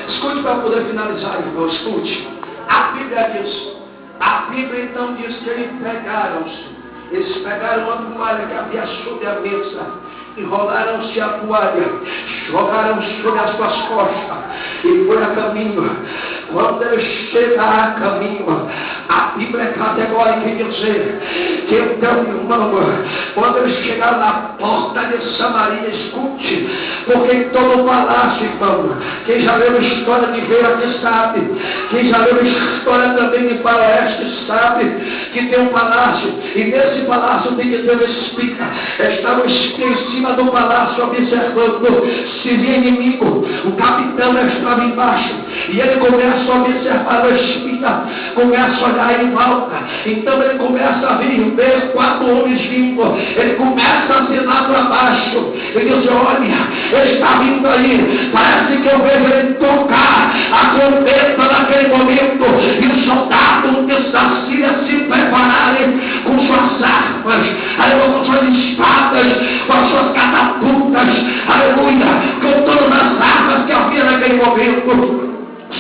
Escute para poder finalizar, irmão. Escute. A Bíblia diz. A Bíblia então diz que eles pegaram a toalha que havia sobre a mesa, enrolaram-se a toalha, jogaram sobre as suas costas e foi a caminho. Quando ele chega a caminho, a Bíblia é categórica em dizer que então, irmão, quando ele chegar na porta de Samaria, escute, porque em todo o palácio, irmão, quem já leu a história de Vera aqui sabe, quem já leu a história também de Faroeste sabe que tem um palácio, e nesse palácio tem que Deus explica, estavam em cima do palácio observando se via inimigo. O capitão estava embaixo e ele começa a observar o espírito, começa a olhar em volta. Então ele começa a ver 4 homens vindo, ele começa a assinar para baixo, ele diz: olha, ele está vindo aí, parece que eu vejo ele tocar a trombeta naquele momento, e os soldados da Síria se prepararem com suas armas, aleluia, com suas espadas, com as suas catapultas, aleluia, com todas as armas que havia naquele momento.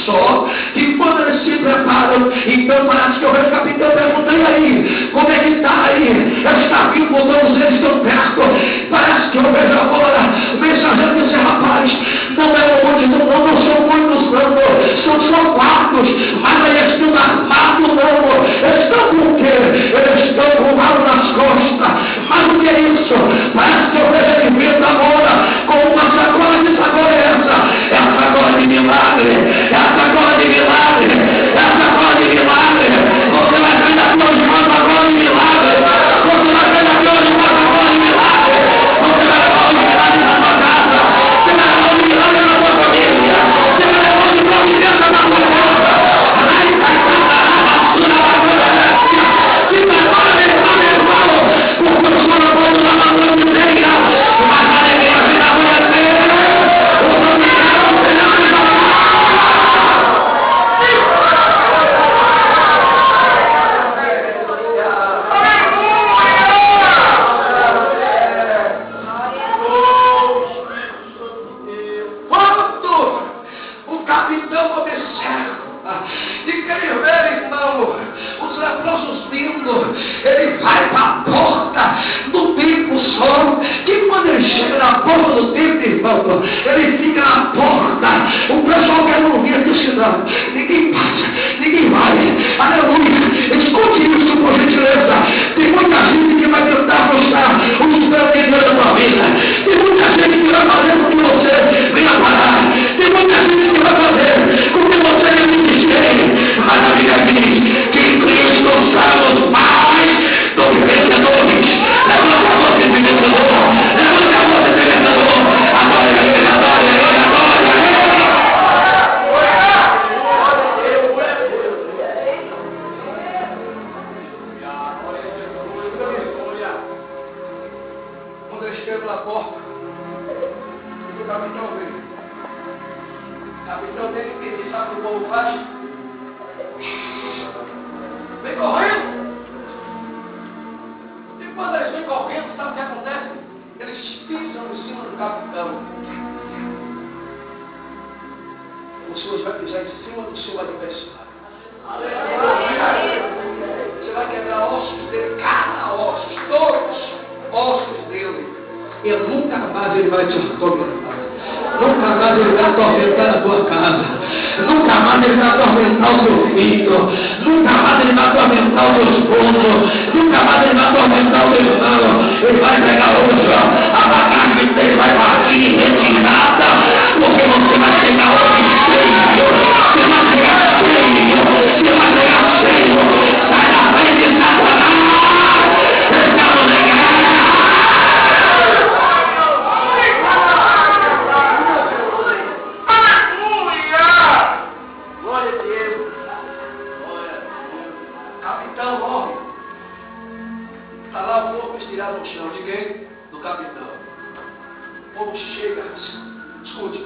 Só que quando eles se preparam, então parece que eu vejo o capitão perguntando aí, como é que está aí? Está vindo, todos eles estão perto. Parece que eu vejo agora o mensageiro disse: rapaz, não é uma multidão, não são muitos não, são só 4, mas eles estão armados não, eles estão com o quê? Eles estão com o rabo nas costas. Mas o que é isso? Parece que eu vejo ele vindo agora com uma sacola. Que sacola é essa? É a sacola de milagre. É a sacola de milagre, é a sacola de milagre. Você vai sair da tua de uma sacola de milagre. Você vai sair da tua de uma sacola de milagre. Você vai levar o milagre na tua casa. Você vai levar o milagre na tua família. Você vai levar o providência na tua casa. Aí vai cantar a basura da tua vida. Que agora vem para meu irmão, porque eu sou na boca da basura de treina. Mas a alegria virá amanhecer. O familiar não será mais ele vai para a porta do templo só, que quando ele chega na porta do templo, irmão, ele fica na porta. O pessoal quer não vir aqui senão, ninguém passa, ninguém vai, aleluia. Escute isso por gentileza. Tem muita gente que vai tentar mostrar os planos da tua vida, tem muita gente que vai fazer com que você venha parar, tem muita gente que vai fazer com que você venha desistir, mas a Bíblia diz que em Cristo somos mais do que vencedores. Levanta a voz de vencedor, levanta a voz de vencedor. Agora ele, agora ele, agora ele. Quando eu chego na porta, o capitão veio. O capitão dele que sabe o que o povo faz? Vem correndo. E quando eles vêm correndo, sabe o que acontece? Eles pisam em cima do capitão. O Senhor vai pisar em cima do seu adversário. Você vai quebrar ossos dele, cada ossos, todos ossos dele. E nunca mais ele vai te atormentar. Nunca mais ele vai atormentar a tua casa. Nunca mais ele vai atormentar o teu filho. Nunca mais ele vai atormentar o teu esposo. Nunca mais ele vai atormentar o teu irmão. Ele vai pegar hoje a bagagem dele, vai partir retirada. Porque você vai chegar hoje cheio. Você vai chegar cheio. Você vai chegar cheio. Sai da frente de Satanás. Estamos em guerra. Glória a Deus. Capitão morre. Está lá o corpo estirado no chão. De quem? Do capitão. O povo chega. Escute.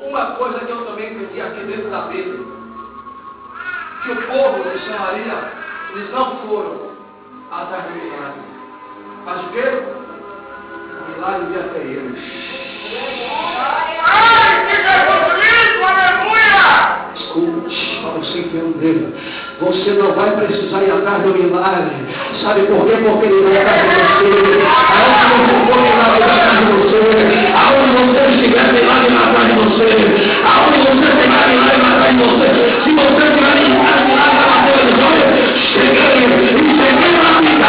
Uma coisa que eu também entendi aqui dentro da Bíblia. Que o povo de Samaria, eles não foram atrás do milagre. Mas o quê? O milagre veio até eles. Ai, que dele. Você não vai precisar ir atrás do milagre. Sabe por quê? Porque ele vai atrás de você. Aonde você for, milagre vai atrás de você. Aonde você estiver, milagre vai atrás de você. Aonde você estiver, milagre vai atrás de você. Se você estiver em casa, milagre vai bater nos olhos. Cheguei na cidade.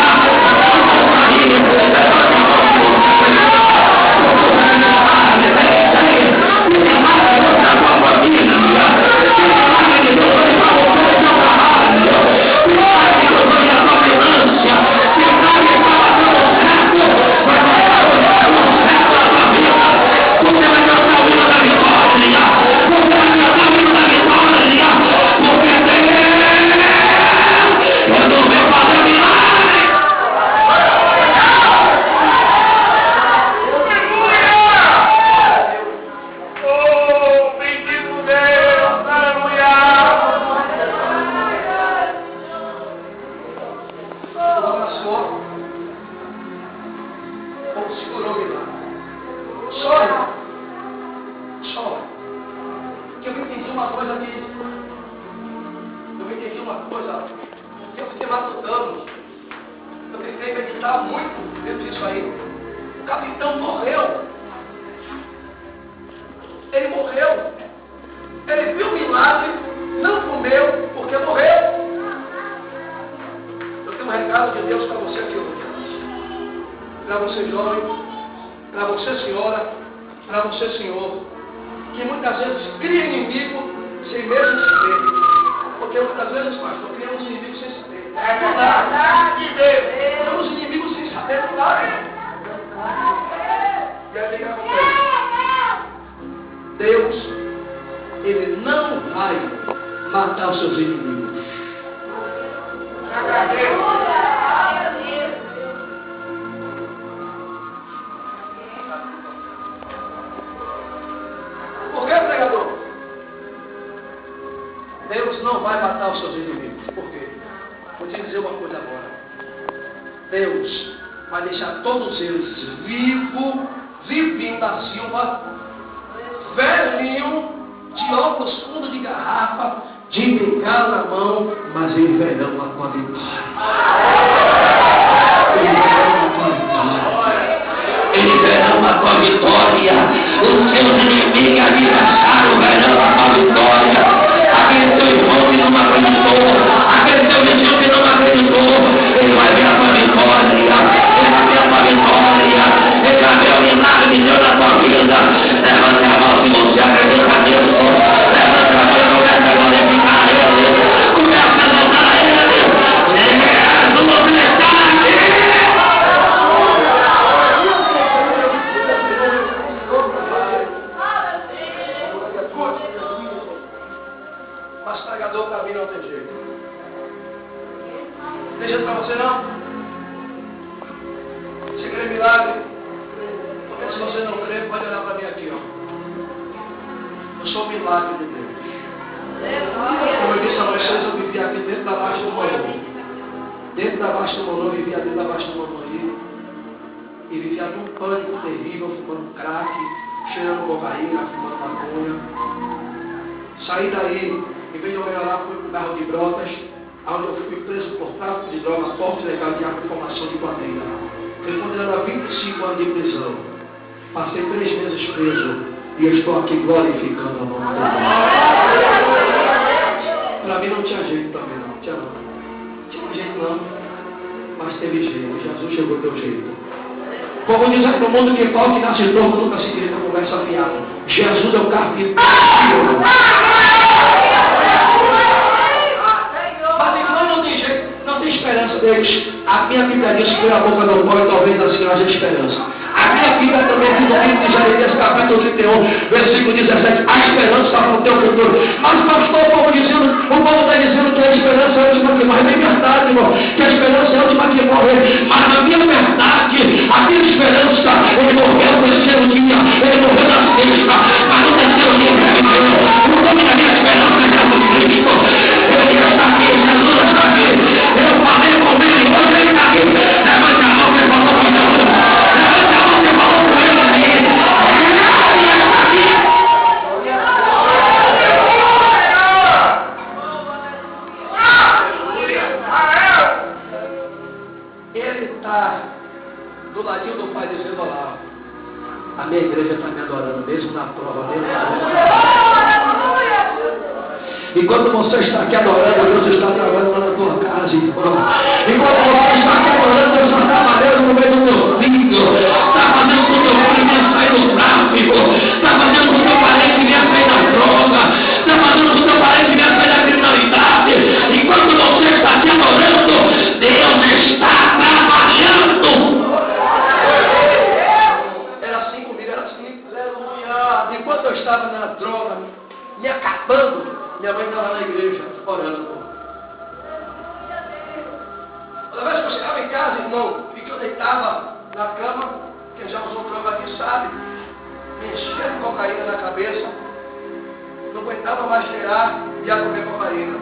Saí daí, em vez de eu melhorar, fui para o bairro de Brotas, onde eu fui preso por tráfico de drogas, porte ilegal de arma e formação de quadrilha. Fui condenado a 25 anos de prisão. Passei 3 meses preso e eu estou aqui glorificando a nome de Deus. Para mim não tinha jeito também, não. Tinha jeito não, mas teve jeito. Jesus chegou do teu jeito. Como diz aí no mundo que pau que nasce novo nunca se direita conversa fiada. Jesus é o carpinteiro. Mas então não tem jeito, não tem esperança deles. A minha Bíblia diz que a boca do pão e talvez assim haja esperança. A minha Bíblia também diz no livro de Jeremias, capítulo 31, versículo 17, a esperança está no teu futuro. Mas pastor, o povo está dizendo que a esperança é a última que morre. É verdade, irmão, que a esperança é a última que morre. Mas na minha verdade, a minha esperança, ele morreu no terceiro dia, ele morreu na sexta, mas no terceiro dia ele viveu. O nome da minha esperança é Jesus Cristo. Ele está aqui, Jesus está aqui. Eu falei com ele, hoje ele está aqui. Levante a mão que falou com Jesus. Levante a mão que falou com ele aí. Ele está aqui. Enquanto você está aqui adorando, Deus está trabalhando na tua casa, irmão. Enquanto você está aqui adorando, Deus está trabalhando no meio do teu filho. Está fazendo com que o teu filho venha sair do tráfico. Está fazendo com que o teu parente venha sair da droga. Está fazendo com que o teu parente venha sair da criminalidade. Enquanto você está aqui adorando, Deus está trabalhando. Era assim comigo, era assim. Aleluia. Enquanto eu estava na droga, me acabando, minha mãe estava na igreja, orando. Toda vez que eu chegava em casa, irmão, e que eu deitava na cama, quem já usou droga aqui sabe, me enchia de cocaína na cabeça, não aguentava mais cheirar e ia comer cocaína.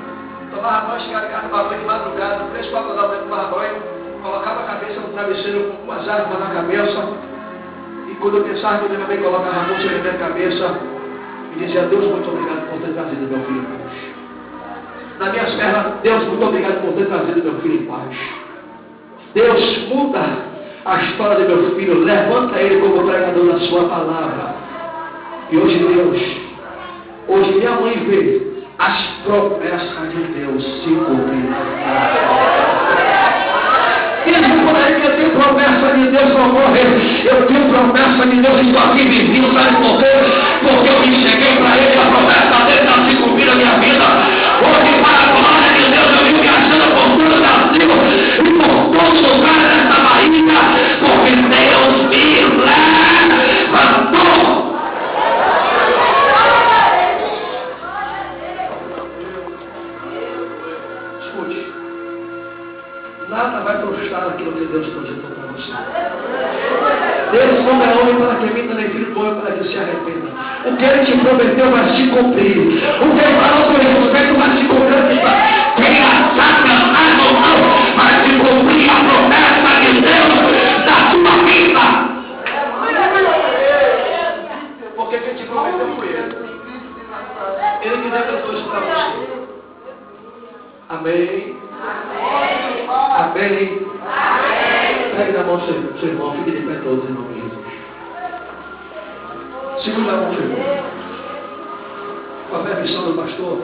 Tomava banho, chegava em casa, tomava banho de madrugada, 3, 4 da manhã, tomava banho, colocava a cabeça no travesseiro com as armas na cabeça, e quando eu pensava que eu também colocava a mão sobre a minha cabeça, e dizia: Deus, muito obrigado por ter trazido meu filho em paz. Nas minhas pernas, Deus, muito obrigado por ter trazido meu filho em paz. Deus, muda a história do meu filho, levanta ele como pregador da sua palavra. E hoje Deus, hoje minha mãe vê as promessas de Deus se cumprirem. Ele por aí que eu tenho promessa de Deus para morrer. Eu tenho promessa de Deus, estou aqui vivinho para morrer, porque eu me cheguei para ele, a promessa dele está se cumprir na minha vida. Hoje, para a glória de Deus, eu vim viajando por todo o Brasil e por todo lugar dessa Bahia, porque Deus me levantou. Escute. Nada vai frustrar aquilo que Deus projetou para você. Deus não é homem para que minta, nem filho do homem para que se arrependa. O que Ele te prometeu vai se cumprir. O que Ele falou sobre respeito vai se cumprir. Tenha Satanás ou não, vai se cumprir a promessa de Deus da sua vida. Porque quem te prometeu foi Ele. Ele que decretou isso para você. Amém. Amém. Pegue na mão do seu irmão, fique de pé todos em nome de Jesus. Segura a mão do seu irmão. Qual é a missão do pastor?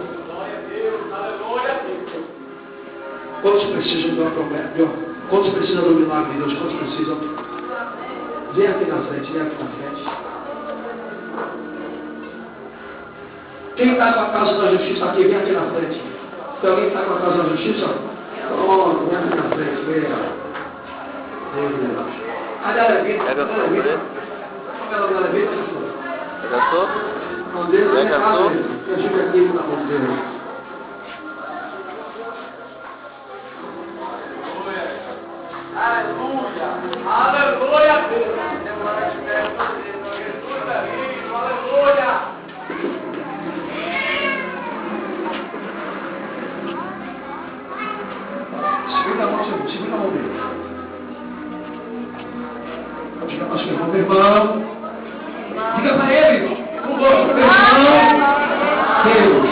Quantos precisam de uma promessa? Quantos precisam do milagre de Deus? Quantos precisam? Vem aqui na frente, vem aqui na frente. Quem está com a casa da justiça aqui, vem aqui na frente. Tem alguém que está com a casa da justiça? Pronto, vem aqui na frente, vem. Cadê a levita? Cadê a levita? Cadê a levita? Já gastou? Não, Deus, já gastou? Eu chego aqui para você. Aleluia! Aleluia! Aleluia! Segura a mão, segura a mão dele. Diga para o seu irmão, meu irmão. Diga para ele, com gosto, meu irmão. Deus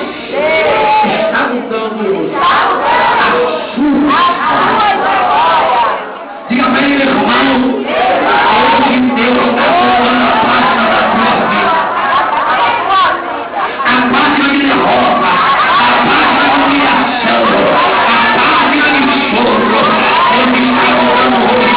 está mudando a sua glória. Diga para ele, irmão. Hoje Deus está mudando a página da tua vida. A página de derrota, a página de humilhação, a página de choro. Ele está mudando hoje.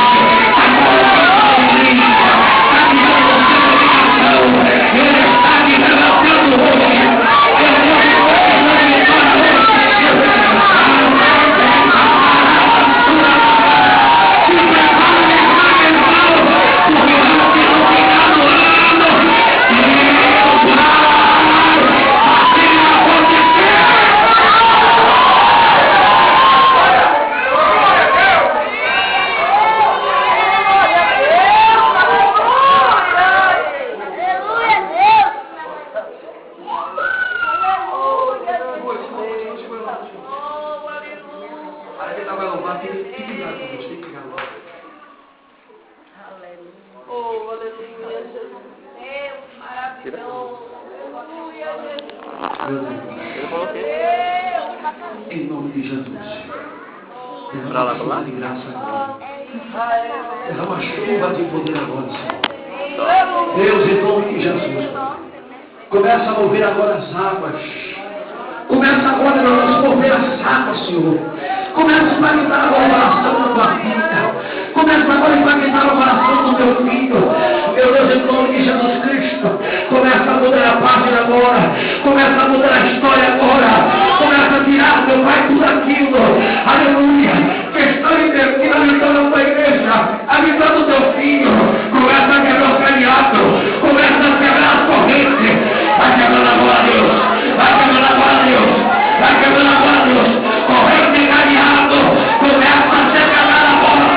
Em nome de Jesus. Derrama a chuva de graça agora. Derrama a chuva de poder agora, Senhor. Deus, em nome de Jesus. Começa a mover agora as águas. Começa agora a nos mover as águas, Senhor. Começa a impactar a oração da tua vida. Começa agora a impactar a oração do teu filho. Meu Deus, em nome de Jesus Cristo. Começa a mudar a página agora. Começa a mudar a história agora. Começa a tirar, meu Pai, tudo aquilo. Aleluia. Que está habitando a tua igreja. Habitando o teu filho. Começa a quebrar o cariato. Começa a quebrar a corrente. Vai quebrando agora, Deus. Vai quebrando agora, Deus. Vai quebrando agora, Deus. Corrente e cariato. Começa a ser quebrada a porta.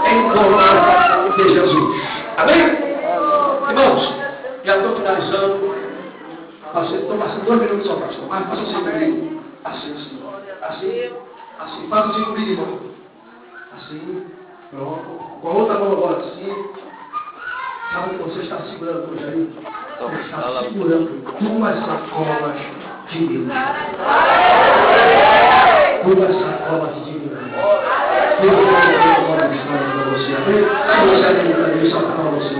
Em nome de Jesus. Assim, 2 minutos só, pastor. Mas faça assim comigo. Assim, assim. Assim. Assim. Faça assim comigo, irmão. Assim. Pronto. Com a outra mão agora, assim. Sabe o que você está segurando hoje aí? Você está segurando 2 sacolas de Deus. 2 sacolas de Deus. Deus vai dar uma história para você. Se você acredita nisso, só para você.